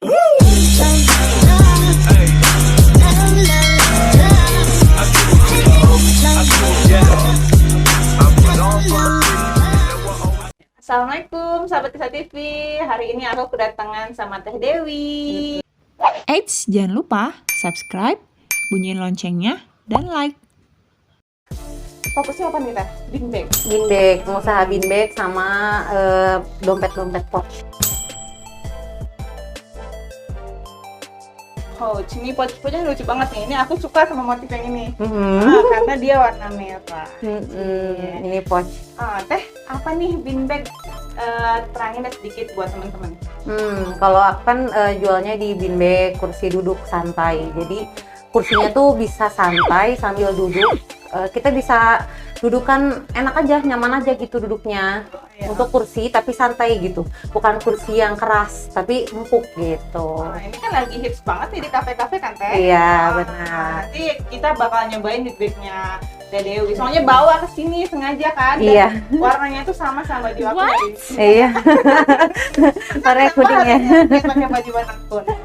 Assalamualaikum sahabat Kisah TV. Hari ini aku kedatangan sama Teh Dewi. Eits, jangan lupa subscribe, bunyiin loncengnya, dan like. Fokusnya apa nih Teh? Bean bag. Bean bag, pengusaha bean bag sama dompet-dompet pouch. Pouch, ini pouch-pouchnya lucu banget nih. Ini aku suka sama motif yang ini. Karena dia warna merah. Ini pouch. Teh, apa nih bean bag? Terangin deh sedikit buat teman-teman. Kalau aku kan jualnya di bean bag kursi duduk santai. Jadi kursinya tuh bisa santai sambil duduk. Kita bisa dudukan enak aja, nyaman aja gitu duduknya. Untuk kursi tapi santai gitu, bukan kursi yang keras tapi empuk gitu. Ini kan lagi hits banget nih di kafe-kafe kan Teh? Iya benar. Nanti kita bakal nyobain bean bagnya Teh Dewi. Soalnya bawa ke sini sengaja kan? Dan Iya. warnanya tuh sama baju aku. Iya. Warna kuning ya. Pakai baju warna kuning.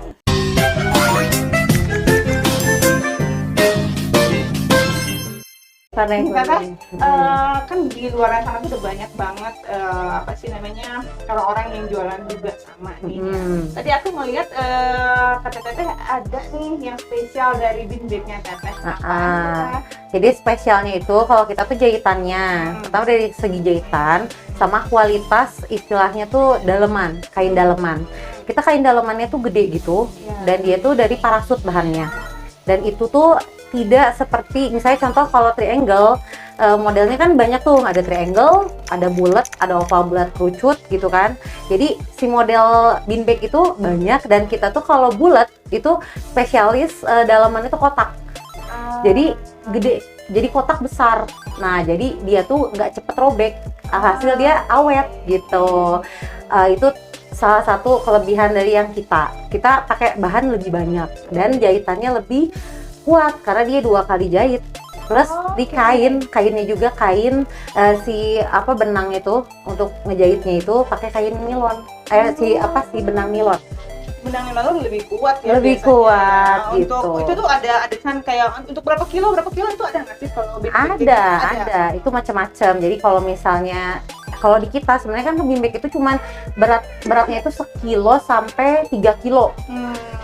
Warna yang Karena kuning. kan di luar sana tuh udah banyak banget apa sih namanya orang-orang yang jualan juga sama nih. Tadi aku ngeliat kata Teteh ada nih yang spesial dari bean bagnya Teteh. Jadi spesialnya itu kalau kita tuh jahitannya, pertama dari segi jahitan sama kualitas istilahnya tuh daleman, kain daleman. Kita kain dalemannya tuh gede gitu, dan dia tuh dari parasut bahannya. Dan itu tuh tidak seperti misalnya contoh kalau triangle, modelnya kan banyak tuh, ada triangle, ada bulat, ada oval bulat kerucut gitu kan. Jadi si model bean bag itu banyak, dan kita tuh kalau bulat itu spesialis dalamannya tuh kotak. Jadi gede, jadi kotak besar. Nah jadi dia tuh nggak cepet robek, hasil dia awet gitu. Itu salah satu kelebihan dari yang kita pakai bahan lebih banyak dan jahitannya lebih kuat karena dia 2 kali jahit. Plus di kainnya juga kain si benang itu untuk ngejahitnya itu pakai kain nilon. Si benang nilon. Benang nilon lebih kuat ya. Lebih biasanya. kuat gitu. Untuk itu tuh ada kan kayak untuk berapa kilo itu ada nggak sih kalau bean bag? Ada. Itu macam-macam. Jadi kalau di kita sebenarnya kan bean bag itu cuman beratnya itu 1 kilo sampai 3 kilo.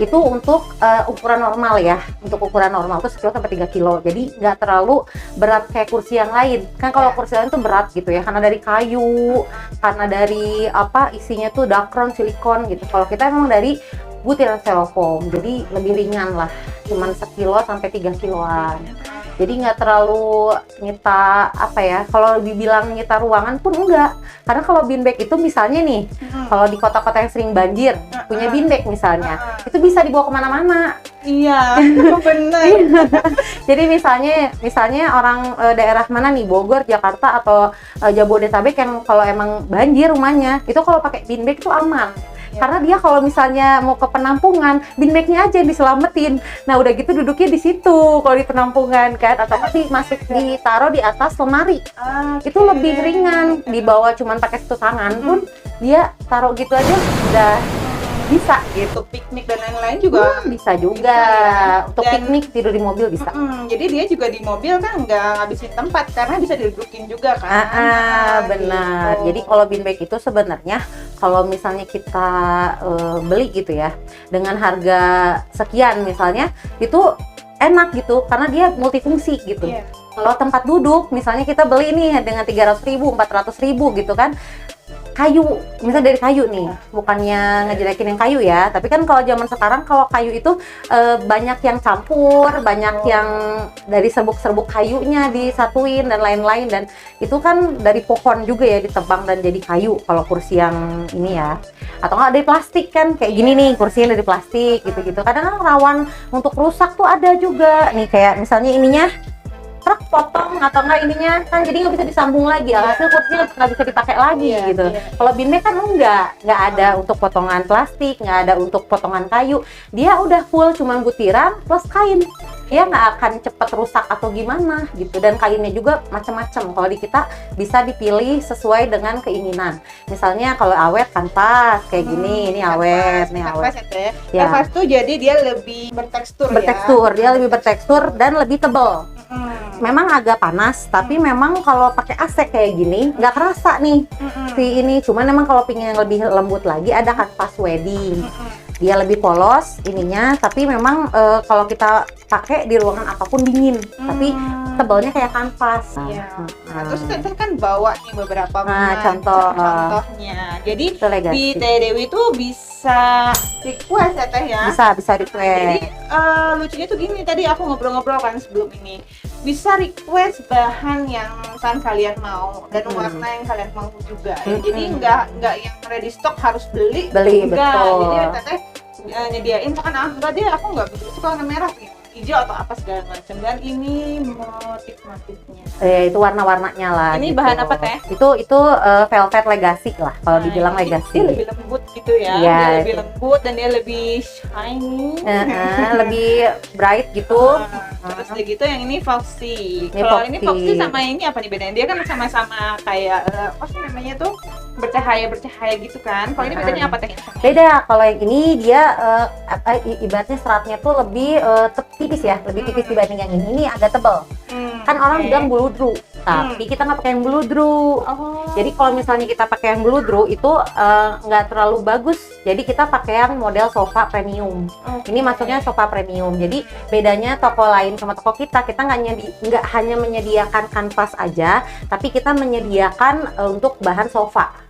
Itu untuk ukuran normal ya. Untuk ukuran normal itu 1 kilo sampai 3 kilo. Jadi nggak terlalu berat kayak kursi yang lain. Kan kalau kursi lain tuh berat gitu ya, karena dari kayu, karena dari isinya tuh dakron, silikon gitu. Kalau kita emang dari butiran styrofoam, jadi lebih ringan lah, cuman 1 kilo sampai 3 kiloan. Jadi nggak terlalu nyita kalau dibilang nyita ruangan pun enggak. Karena kalau bean bag itu misalnya nih, kalau di kota-kota yang sering banjir, punya bean bag misalnya, itu bisa dibawa kemana-mana. Iya, benar. Jadi misalnya orang daerah mana nih, Bogor, Jakarta atau Jabodetabek yang kalau emang banjir rumahnya, itu kalau pakai bean bag itu aman. Karena dia kalau misalnya mau ke penampungan, bean bag-nya aja yang diselamatin. Nah udah gitu duduknya di situ kalau di penampungan kan, atau ditaruh di atas lemari. Itu lebih ringan, dibawa cuman pakai 1 tangan pun dia taruh gitu aja udah bisa gitu. Untuk piknik dan lain-lain juga bisa juga ya. Untuk piknik tidur di mobil bisa. Jadi dia juga di mobil kan nggak ngabisin tempat karena bisa didudukin juga kan. Benar. Gitu. Jadi kalau bean bag itu sebenarnya kalau misalnya kita beli gitu ya dengan harga sekian misalnya, itu enak gitu karena dia multifungsi gitu. Kalau tempat duduk misalnya kita beli nih dengan 300.000, 400.000 gitu kan, kayu, misalnya dari kayu nih, bukannya ngejelekin yang kayu ya, tapi kan kalau zaman sekarang kalau kayu itu banyak yang campur, banyak yang dari serbuk-serbuk kayunya disatuin dan lain-lain, dan itu kan dari pohon juga ya ditebang dan jadi kayu kalau kursi yang ini ya. Atau nggak dari plastik kan, kayak gini nih kursinya dari plastik gitu-gitu. Kadang kan rawan untuk rusak tuh ada juga nih, kayak misalnya ininya potong atau enggak ininya kan jadi nggak bisa disambung lagi, hasil kursinya nggak bisa dipakai lagi gitu. Kalau bean bag kan nggak ada untuk potongan plastik, nggak ada untuk potongan kayu, dia udah full cuman butiran plus kain. dia nggak akan cepet rusak atau gimana gitu. Dan kainnya juga macam-macam. Kalau di kita bisa dipilih sesuai dengan keinginan. Misalnya kalau awet kanvas kayak gini, ini awet, nih awet. Ya. Kanvas tuh jadi dia lebih bertekstur, dia lebih bertekstur dan lebih tebal. Memang agak panas, tapi memang kalau pakai AC kayak gini nggak kerasa nih si ini. Cuman memang kalau pingin yang lebih lembut lagi ada kanvas wedding. Dia lebih polos ininya, tapi memang kalau kita pakai di ruangan apapun dingin, tapi tebalnya kayak kanvas. Terus Teteh kan bawa nih beberapa contohnya. Jadi di Teh Dewi itu bisa request ya Teh ya? Bisa request. Jadi lucunya tuh gini, tadi aku ngobrol-ngobrol kan sebelum ini, bisa request bahan yang kan kalian mau dan warna yang kalian mau juga. Jadi nggak yang ready stock harus beli enggak. Betul. Jadi Teteh nyediain kan enggak deh, aku nggak begitu suka warna merah gitu, hijau atau apa segala macam, dan ini motif-motifnya. Itu warna-warnanya lah. Ini gitu. bahan apa Teh? Itu velvet legacy lah kalau dibilang legacy. Dia lebih lembut gitu ya. Iya, dia lebih lembut dan dia lebih shiny. Lebih bright gitu. Terus udah gitu yang ini Foxy. Kalau ini Foxy sama ini apa nih bedanya? Dia kan sama-sama kayak apa sih namanya tuh? Bercahaya gitu kan. Kalau ini bedanya apa Teh? Beda. Kalau yang ini dia ibaratnya seratnya tuh lebih tipis ya, lebih tipis dibanding yang ini. Ini agak tebal. Kan orang bilang buludru, tapi kita nggak pakai yang buludru. Jadi kalau misalnya kita pakai yang buludru itu nggak terlalu bagus. Jadi kita pakai yang model sofa premium. Ini maksudnya sofa premium. Jadi bedanya toko lain sama toko kita nggak hanya menyediakan kanvas aja, tapi kita menyediakan untuk bahan sofa.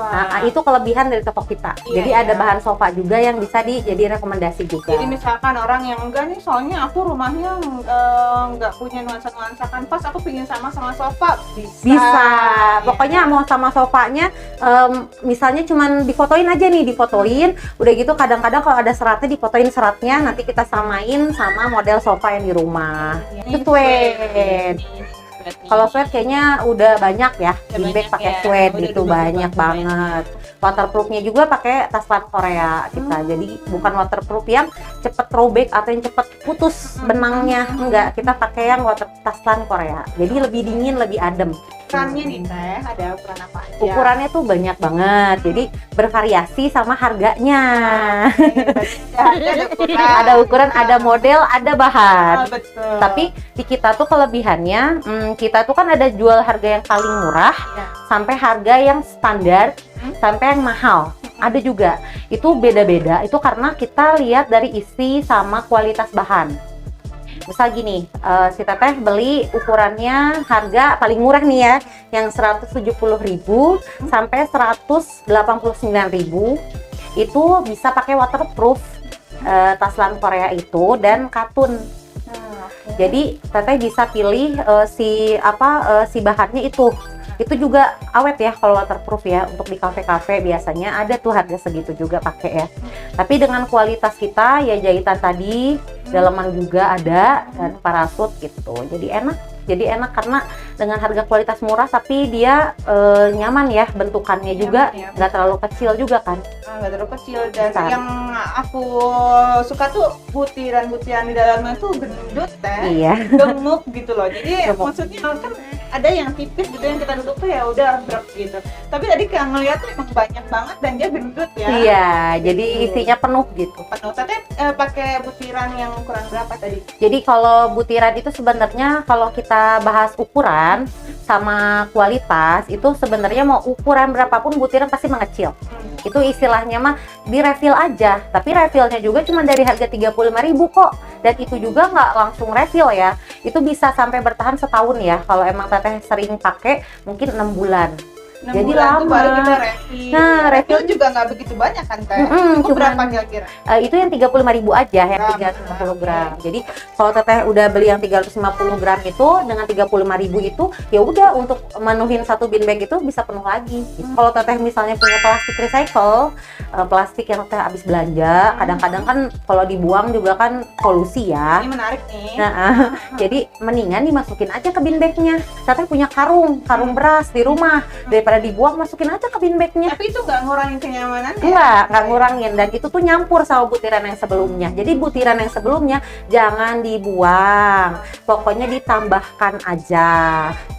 Nah, itu kelebihan dari toko kita. Jadi ada bahan sofa juga yang bisa jadi rekomendasi juga. Jadi misalkan orang yang enggak nih, soalnya aku rumahnya nggak punya nuansa-nuansa kanvas, aku pingin sama sofa, bisa. Pokoknya mau sama sofanya, misalnya cuman difotoin aja nih, udah gitu kadang-kadang kalau ada seratnya difotoin seratnya, nanti kita samain sama model sofa yang di rumah. Itu suede. Kalau suede kayaknya udah banyak ya, beanbag pakai suede gitu banyak banget. Waterproofnya juga pakai taslan Korea kita. Jadi bukan waterproof yang cepet robek atau yang cepet putus benangnya, enggak. Kita pakai yang taslan Korea. Jadi lebih dingin, lebih adem. Ukurannya nih Teh, ada ukuran apa aja? Ukurannya tuh banyak banget, jadi bervariasi sama harganya. Ada ukuran, ada model, ada bahan. Betul. Tapi di kita tuh kelebihannya, kita tuh kan ada jual harga yang paling murah, sampai harga yang standar, sampai yang mahal. Ada juga, itu beda-beda, itu karena kita lihat dari isi sama kualitas bahan. Misal gini, si Teteh beli ukurannya harga paling murah nih ya, yang 170.000 sampai 189.000, itu bisa pakai waterproof taslan Korea itu dan katun. Jadi Teteh bisa pilih si bahannya itu juga awet ya kalau waterproof ya. Untuk di kafe-kafe biasanya ada tuh harga segitu juga pakai ya. Tapi dengan kualitas kita ya, jahitan tadi, dalaman juga ada, dan parasut gitu. Jadi enak karena dengan harga kualitas murah tapi dia nyaman ya, bentukannya juga nggak terlalu kecil juga kan. Nggak terlalu kecil, dan yang aku suka tuh butiran-butiran di dalamnya tuh gendut gemuk gitu loh. Jadi maksudnya kan ada yang tipis gitu yang kita duduk tuh ya udah berat gitu. Tapi tadi kayak ngeliat tuh emang banyak banget dan dia gendut ya. Iya, jadi isinya penuh gitu. Tapi pakai butiran yang ukuran berapa tadi? Jadi kalau butiran itu sebenarnya kalau kita bahas ukuran sama kualitas itu sebenarnya mau ukuran berapapun butiran pasti mengecil. Itu istilahnya mah di refill aja. Tapi refillnya juga cuma dari harga 35.000 kok. Dan itu juga nggak langsung refill ya. Itu bisa sampai bertahan setahun ya. Kalau emang Teteh sering pakai mungkin 6 bulan. 6 jadi bulan lama. Tuh baru kita refill. Nah, refill juga nggak begitu banyak kan Teh? Cukup berapa kira-kira? Itu yang 35.000 aja, yang 350 gram. Jadi kalau Teteh udah beli yang 350 gram itu dengan 35.000 itu ya udah untuk menuhin satu bin bag itu bisa penuh lagi. Kalau Teteh misalnya punya plastik recycle, plastik yang Teteh habis belanja, kadang-kadang kan kalau dibuang juga kan polusi ya. Ini menarik nih. Jadi mendingan dimasukin aja ke bin bagnya. Teteh punya karung beras di rumah, daripada dibuang masukin aja ke bin bagnya. Tapi itu nggak ngurangi ngurangin kenyamanan ya? Enggak ngurangin, dan itu tuh nyampur sama butiran yang sebelumnya. Jadi butiran yang sebelumnya jangan dibuang, pokoknya ditambahkan aja.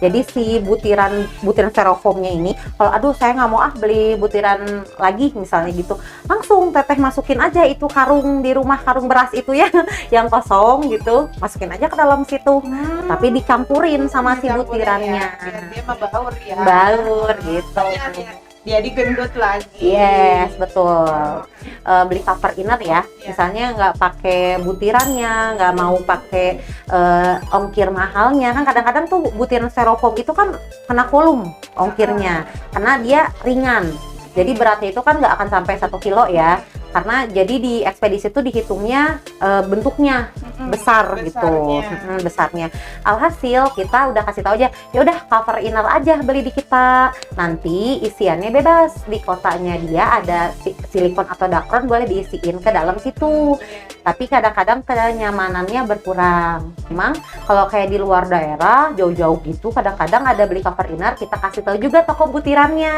Jadi si butiran styrofoamnya ini, kalau aduh saya nggak mau beli butiran lagi misalnya gitu, langsung teteh masukin aja itu karung di rumah, karung beras itu ya yang kosong gitu, masukin aja ke dalam situ. Tapi dicampurin sama si butirannya. Ya, biar dia mah baur ya. Baur gitu. Jadi gendut lagi. Yes, betul. Beli cover inner ya, misalnya nggak pakai butirannya, nggak mau pakai ongkir mahalnya. Kan kadang-kadang tuh butiran styrofoam itu kan kena volume ongkirnya, karena dia ringan. Jadi beratnya itu kan nggak akan sampai 1 kilo ya, karena jadi di ekspedisi itu dihitungnya bentuknya besar gitu, besarnya. Alhasil kita udah kasih tahu aja, ya udah cover inner aja beli di kita. Nanti isiannya bebas, di kotaknya dia ada silikon atau dakron, boleh diisiin ke dalam situ. Tapi kadang-kadang kenyamanannya berkurang. Memang kalau kayak di luar daerah jauh-jauh gitu, kadang-kadang ada beli cover inner, kita kasih tahu juga toko butirannya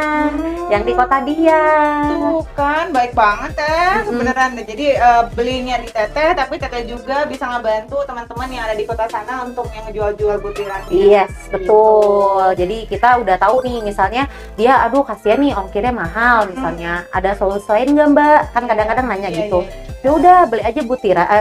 yang di kota dia. Tuh kan baik banget ya beneran. Jadi belinya di teteh, tapi teteh juga bisa ngebantu teman-teman yang ada di kota sana untuk yang ngejual-jual butirannya. Yes, betul. Jadi kita udah tahu nih, misalnya dia aduh kasihan nih ongkirnya mahal misalnya. Ada solusi lain nggak Mbak? Kan kadang-kadang nanya gitu. Ya udah beli aja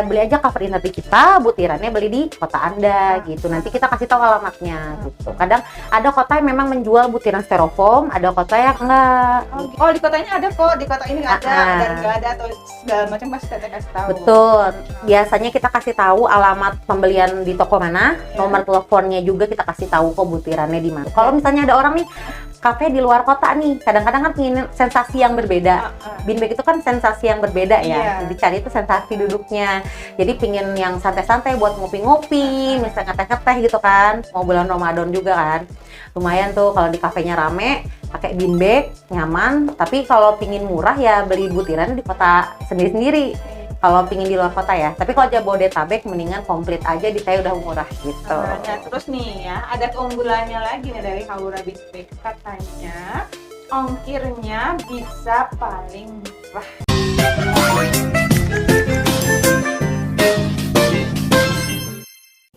beli aja cover inner di kita, butirannya beli di kota Anda gitu. Nanti kita kasih tahu alamatnya gitu. Kadang ada kota yang memang menjual butiran styrofoam, ada kota yang enggak. Oh, di kotanya ada kok, di kota ini ada dan nggak ada atau segala macam pasti teteh kasih tahu. Betul. Biasanya kita kasih tahu alamat pembelian di toko mana, nomor teleponnya juga kita kasih tahu kok butirannya di mana. Kalau misalnya ada orang nih kafe di luar kota nih, kadang-kadang kan ingin sensasi yang berbeda. Beanbag itu kan sensasi yang berbeda ya. Jadi cari itu sensasi duduknya. Jadi pingin yang santai-santai buat ngopi-ngopi, misalnya ngeteh-ngeteh gitu kan. Mau bulan Ramadan juga kan. Lumayan tuh kalau di kafenya rame, pakai beanbag, nyaman. Tapi kalau pingin murah ya beli butiran di kota sendiri-sendiri. Kalau pingin di luar kota ya. Tapi kalau Jabodetabek mendingan komplit aja, di saya udah murah gitu. Nah, terus nih ya, ada keunggulannya lagi nih dari Hawura Beanbag. Katanya ongkirnya bisa paling murah.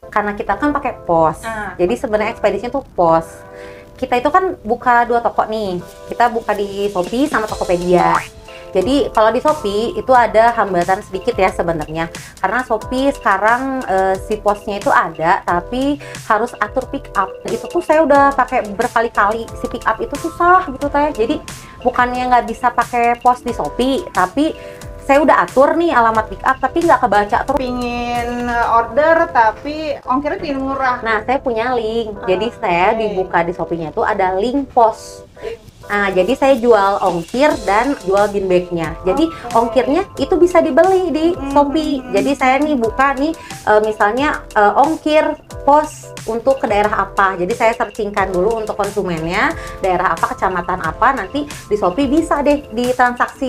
Karena kita kan pakai pos. Jadi sebenarnya ekspedisinya tuh pos. Kita itu kan buka 2 toko nih. Kita buka di Shopee sama Tokopedia. Jadi kalau di Shopee itu ada hambatan sedikit ya sebenarnya, karena Shopee sekarang si posnya itu ada, tapi harus atur pick up. Itu tuh saya udah pakai berkali-kali, si pick up itu susah gitu teh. Jadi bukannya nggak bisa pakai pos di Shopee, tapi saya udah atur nih alamat pick up, tapi nggak kebaca terus. Pingin order tapi ongkirnya pingin murah. Nah, saya punya link. Jadi saya dibuka di Shopee-nya itu ada link pos. Nah, jadi saya jual ongkir dan jual beanbag-nya. Jadi ongkirnya itu bisa dibeli di Shopee. Jadi saya nih buka nih misalnya ongkir pos untuk ke daerah apa. Jadi saya searchingkan dulu untuk konsumennya, daerah apa, kecamatan apa, nanti di Shopee bisa deh ditransaksi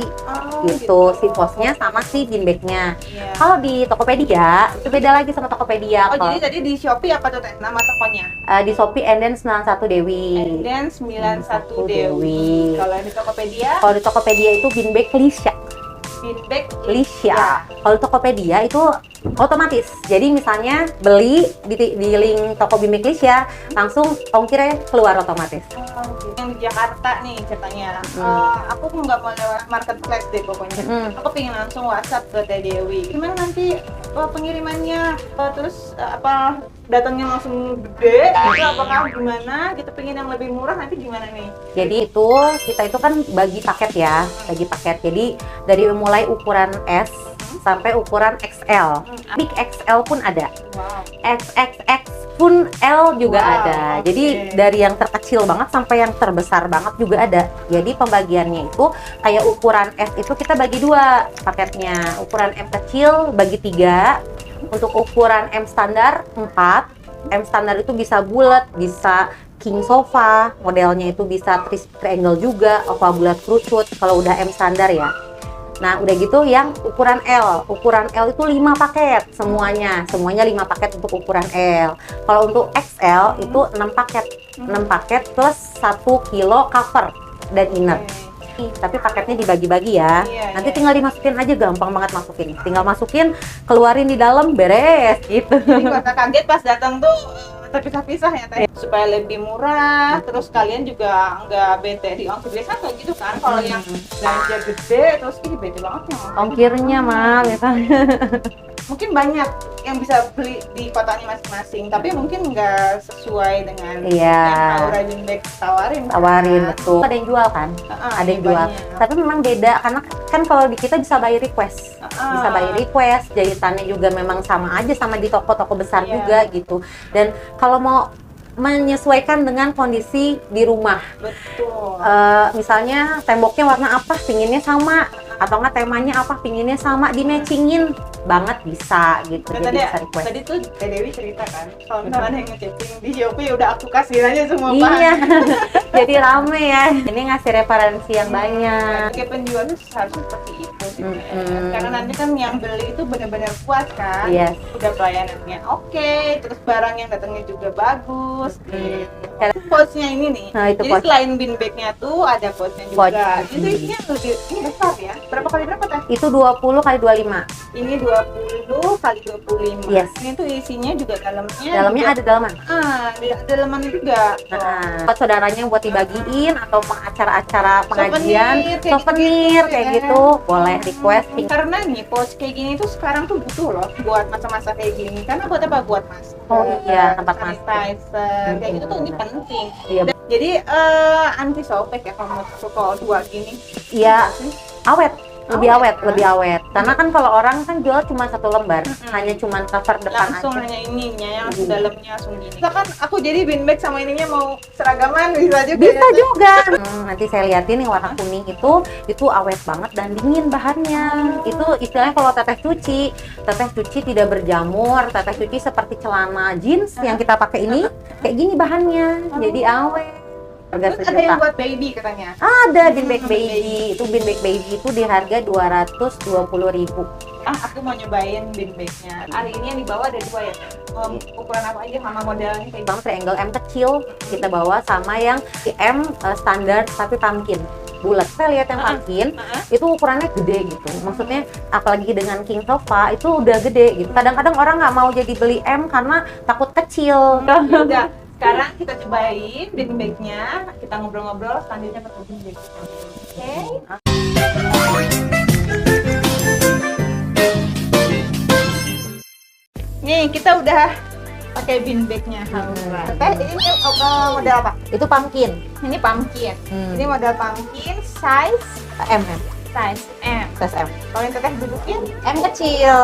gitu si posnya sama si beanbag-nya. Kalau di Tokopedia itu beda lagi sama Tokopedia. Oh, jadi tadi di Shopee apa tuh nama tokonya? Di Shopee Enden 91 Dewi. Enden 91 Dewi. Kalau di Tokopedia? Kalau di Tokopedia itu beanbag Lisha. Beanbag Lisha. Kalau di Tokopedia itu otomatis. Jadi misalnya beli di link toko beanbag Lisha, langsung ongkirnya keluar otomatis. Yang di Jakarta nih ceritanya. Aku nggak mau lewat marketplace deh pokoknya. Aku pengen langsung WhatsApp ke Teh Dewi. Gimana nanti pengirimannya? Terus apa datangnya langsung gede gitu, apakah gimana gitu, pengen yang lebih murah nanti gimana nih? Jadi itu kita itu kan bagi paket ya, bagi paket. Jadi dari mulai ukuran S sampai ukuran XL, Big XL pun ada, XXX pun L juga ada. Jadi dari yang terkecil banget sampai yang terbesar banget juga ada. Jadi pembagiannya itu kayak ukuran S itu kita bagi 2 paketnya, ukuran M kecil bagi 3. Untuk ukuran M standar 4. M standar itu bisa bulat, bisa king sofa, modelnya itu bisa triangle juga, oval bulat kerucut kalau udah M standar ya. Nah udah gitu yang ukuran L itu 5 paket semuanya 5 paket untuk ukuran L. Kalau untuk XL itu 6 paket plus 1 kilo cover dan inner. Tapi paketnya dibagi-bagi ya. Nanti Iya. tinggal dimasukin aja, gampang banget masukin. Tinggal masukin, keluarin di dalam, beres gitu. Jadi gak usah kaget pas datang tuh terpisah-pisah ya Teh, supaya lebih murah. Terus kalian juga nggak bete di ongkir. Biasa kayak gitu kan, kalau yang belanja gede terus ini bete banget yang Ongkirnya mah misalnya. mungkin banyak yang bisa beli di kotanya masing-masing, tapi mungkin nggak sesuai dengan Iya. yang Aura Binbag tawarin. Tawarin, betul. Ada yang jual kan? Ada yang jual. Tapi memang beda karena kan kalau di kita bisa by request. Bisa by request, jahitannya juga memang sama aja sama di toko-toko besar Iya. juga gitu. Dan kalau mau menyesuaikan dengan kondisi di rumah, Betul. misalnya temboknya warna apa, pinginnya sama, atau enggak temanya apa, pinginnya sama, di-matchingin banget bisa gitu. Nah, Jadi bisa request. tadi tuh Teh Dewi cerita kan, kalau misalnya ada yang ngechatting di Shopee udah aku kasih aja semua Iya, bahan. jadi rame ya. Ini ngasih referensi yang banyak. Sebagai penjual tuh harusnya seperti itu sih. Mm-mm. Karena nanti kan yang beli itu benar-benar puas kan. Yes. Udah pelayanannya oke, terus barang yang datangnya juga bagus. Hmm. Pouchnya ini nih. Nah, itu Jadi pouch. selain bin bagnya tuh ada pouchnya juga. Pouch. Itu isinya lebih ini besar ya. Berapa kali berapa Teh? Itu 20 kali 25. Ini 20 kali 25. Yes. Ini tuh isinya juga dalamnya. Dalamnya juga, ada dalaman. ada dalamannya juga. Nah, buat saudaranya buat dibagiin atau acara-acara pengajian, Souvenir, souvenir kayak ya. gitu, boleh request. Karena nih pouch kayak gini tuh sekarang tuh butuh loh buat masa-masa kayak gini. Karena buat apa? Buat masker. Oh iya, tempat sanitizer. Kayak gitu tuh ini penting. Iya, Jadi anti sobek ya kalau dua gini. iya, awet. Lebih awet, Awet, lebih awet. Karena kan kalau orang kan jual cuma satu lembar, hanya cuma cover depan Langsung aja. hanya ininya yang dalamnya langsung gini. Misalkan aku jadi bin bag sama ininya mau seragaman bisa juga. Bisa ya, Teh? juga. Nanti saya liatin yang warna kuning itu awet banget dan dingin bahannya. Itu istilahnya kalau teteh cuci tidak berjamur, teteh cuci seperti celana jeans yang kita pakai ini, kayak gini bahannya, jadi awet. Harga Terus ada yang sejuta. buat baby katanya. Ada bin bag baby. Itu bin bag baby itu di harga 220.000. Aku mau nyobain bin bagnya. Hari ini yang dibawa ada dua ya. Ukuran apa aja sama modelnya kayak Bang triangle M kecil kita bawa sama yang M standar tapi pumpkin bulat. Saya lihat yang pumpkin itu ukurannya gede gitu. Maksudnya apalagi dengan king sofa itu udah gede gitu. Kadang-kadang orang nggak mau jadi beli M karena takut kecil. udah. Sekarang kita cobain bin bagnya, kita ngobrol-ngobrol selanjutnya pakai bin bag. Oke. Nih kita udah pakai bin bagnya. Teh ini model apa? Itu pumpkin. Ini pumpkin. Hmm. Ini model pumpkin size M. size M. Size M. Kalau yang teteh dudukin, M kecil.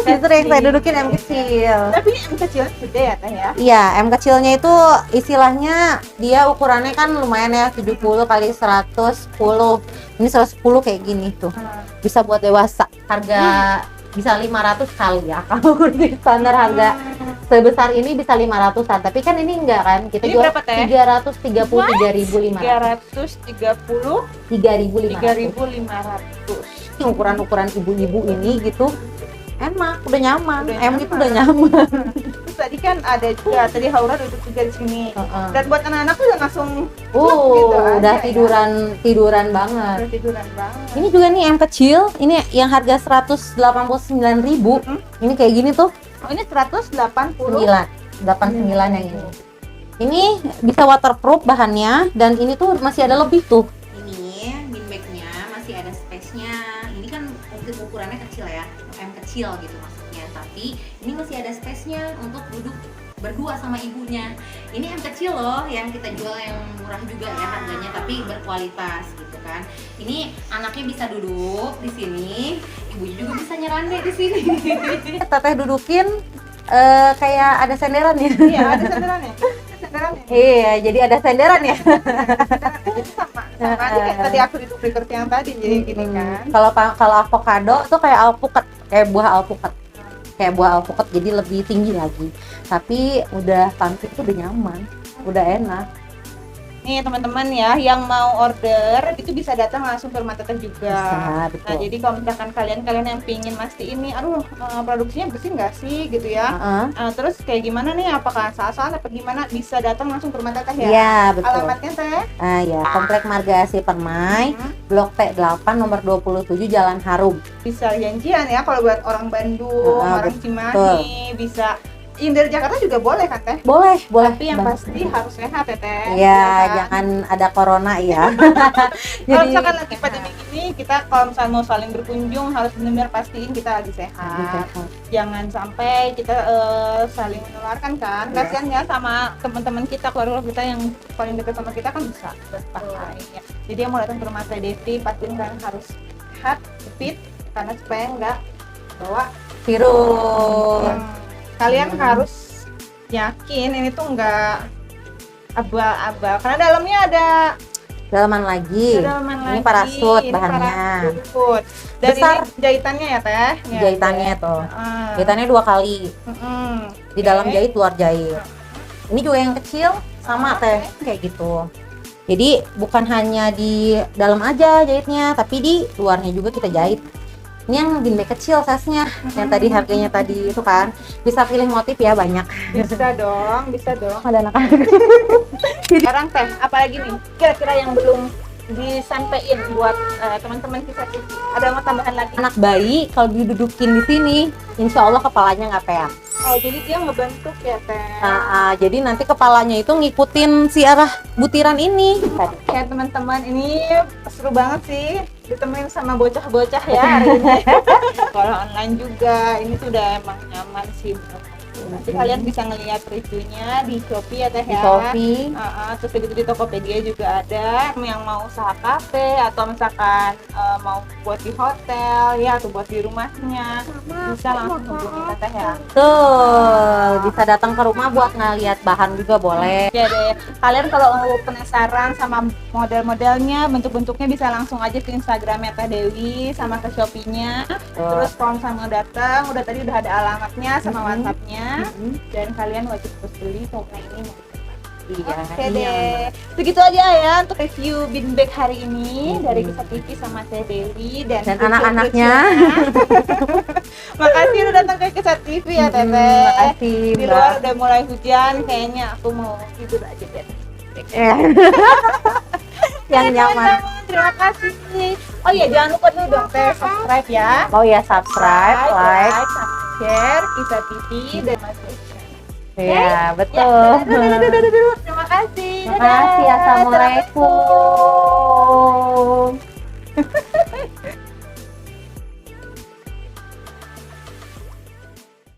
Justru yang saya dudukin M kecil. tapi M kecilnya gede ya Teh ya. Iya, M kecilnya itu istilahnya dia ukurannya kan lumayan ya 70 kali 110. Ini 110 kayak gini tuh. Bisa buat dewasa. Harga bisa 500 kali ya. Kalau di standar harga sebesar ini bisa 500-an. Tapi kan ini enggak kan. Kita Ini jual berapa, Teh? 333.500. 330 3.500. 3.500. Ukuran-ukuran ibu-ibu ini gitu. Enak, udah nyaman. Udah M nyaman. itu udah nyaman. Terus tadi kan ada juga tadi Haura duduk juga di sini. Dan buat anak-anak tuh udah langsung gitu Udah aja ya. tiduran banget. udah tiduran banget. Ini juga nih M kecil, ini yang harga 189.000. Ini kayak gini tuh, Oh, ini 189. 89 yang ini. Ini bisa waterproof bahannya dan ini tuh masih ada lebih tuh. Ini bin bagnya masih ada space-nya. Ini kan ukurannya kecil ya, M kecil gitu maksudnya. Tapi ini masih ada space-nya untuk duduk berdua sama ibunya. Ini M kecil loh yang kita jual yang murah juga ya harganya, tapi berkualitas gitu kan. Ini anaknya bisa duduk di sini, ibunya juga bisa nyerandai di sini. Teteh dudukin kayak ada senderan ya. Iya, ada senderannya. Senderannya. Iya, jadi ada senderan ya. Sama aja kayak tadi aku duduk di kursi yang tadi jadi gini kan. Kalau avocado itu kayak alpukat, kayak buah alpukat. Kayak buah alpukat jadi lebih tinggi lagi. Tapi udah pumpkin itu udah nyaman, udah enak. Nih teman-teman ya, yang mau order itu bisa datang langsung ke rumah Teteh juga. Bisa, betul. Nah jadi kalau misalkan kalian yang pingin mastiin nih, aduh produksinya bersih nggak sih gitu ya. Terus kayak gimana nih, apakah salah-salah apa gimana, bisa datang langsung ke rumah Teteh ya? Iya, betul. Alamatnya Teh? Ya, Komplek Marga Asih Permai, Blok T8 nomor 27 Jalan Harum. Bisa janjian ya kalau buat orang Bandung, orang Cimahi, bisa dari Jakarta juga boleh kan Teh? Boleh. Tapi yang pasti harus sehat ya Teh. Iya, jangan ada corona ya. Kalau misalkan lagi pandemi ini, kita kalau misalnya mau saling berkunjung harus benar-benar pastiin kita lagi sehat. Jangan sampai kita saling menularkan kan. Kasihan ya sama teman-teman kita, keluarga kita yang paling dekat sama kita kan bisa berpakai ya. Jadi yang mau datang ke rumah Teh Devi, pastiin kalian harus sehat, fit, karena supaya nggak bawa virus. Kalian harus yakin ini tuh nggak abal-abal, karena dalamnya ada dalaman lagi. Ini parasut bahannya. Dan besar ini jahitannya ya Teh? Jahitannya tuh. Jahitannya 2 kali. Di dalam jahit, luar jahit. Ini juga yang kecil sama Teh, kayak gitu. Jadi bukan hanya di dalam aja jahitnya, tapi di luarnya juga kita jahit. Ini yang gede kecil size-nya, yang tadi harganya tadi itu kan. Bisa pilih motif ya, banyak. Bisa dong. Ada anak-anak. Sekarang Teh, apalagi nih kira-kira yang belum disampaikan buat teman-teman kita? Ada mau tambahan lagi? Anak bayi kalau didudukin di sini, insya Allah kepalanya nggak peak. Oh, jadi dia ngebentuk ya Teh? Jadi nanti kepalanya itu ngikutin si arah butiran ini. Ya teman-teman, ini seru banget sih ditemenin sama bocah-bocah ya hari ini. Kalau online juga, ini tuh udah emang nyaman sih. Nanti kalian bisa ngelihat reviewnya di Shopee ya Teh ya. Di Shopee. Terus di Tokopedia juga ada. Yang mau usaha kafe atau misalkan mau buat di hotel ya, atau buat di rumahnya, bisa langsung hubungi Teteh ya. Tuh, bisa datang ke rumah buat ngeliat bahan juga boleh. Ya deh, kalian kalau penasaran sama model-modelnya, bentuk-bentuknya, bisa langsung aja ke Instagramnya Teh Dewi sama ke Shopee-nya. Terus kalau misalnya mau datang, tadi udah ada alamatnya sama WhatsApp-nya. Dan kalian wajib terus beli karena ini mau Oke deh, segitu aja ya untuk review bean bag hari ini dari Kisah TV sama Teh Dewi dan anak-anaknya. Makasih udah datang ke Kisah TV ya Teteh. Makasih. Di luar udah mulai hujan, kayaknya aku mau tidur aja deh. Yang nyaman. Terima kasih. Oh iya, jangan lupa dulu dong Teh subscribe ya. Oh ya, subscribe, like, share Kisah TV dan Mas. Iya, betul. Terima kasih. Terima kasih. Assalamualaikum.